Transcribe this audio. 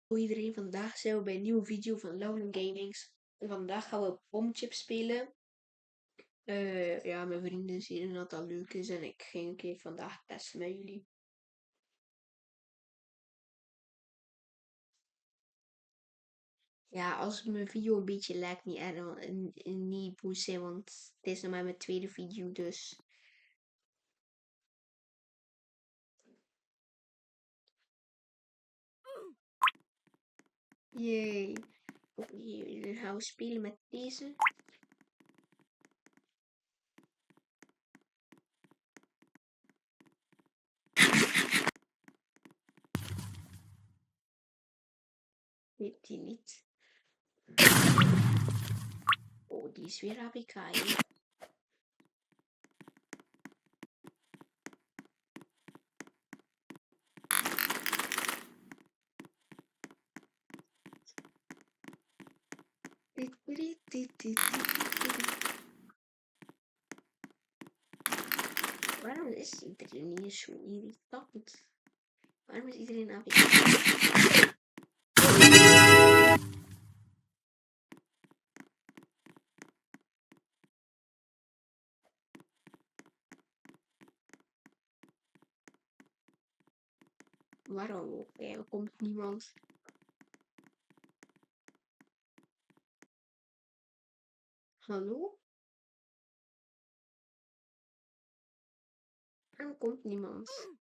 Hallo iedereen, vandaag zijn we bij een nieuwe video van Lauren Gamings. En vandaag gaan we Bombchip spelen. Ja, mijn vrienden zeiden dat dat leuk is en ik ging een keer vandaag testen met jullie. Ja, als mijn video een beetje lijkt, niet erg, niet boos zijn, want het is nog maar mijn tweede video, dus... Yay. Oké, dan gaan we spelen met deze. Weet die niet. Oh, die is weer APK, hè. Waarom is iedereen hier zo irritant? Waarom is iedereen APK? Waarom? Er komt niemand. Hallo? Waarom komt niemand?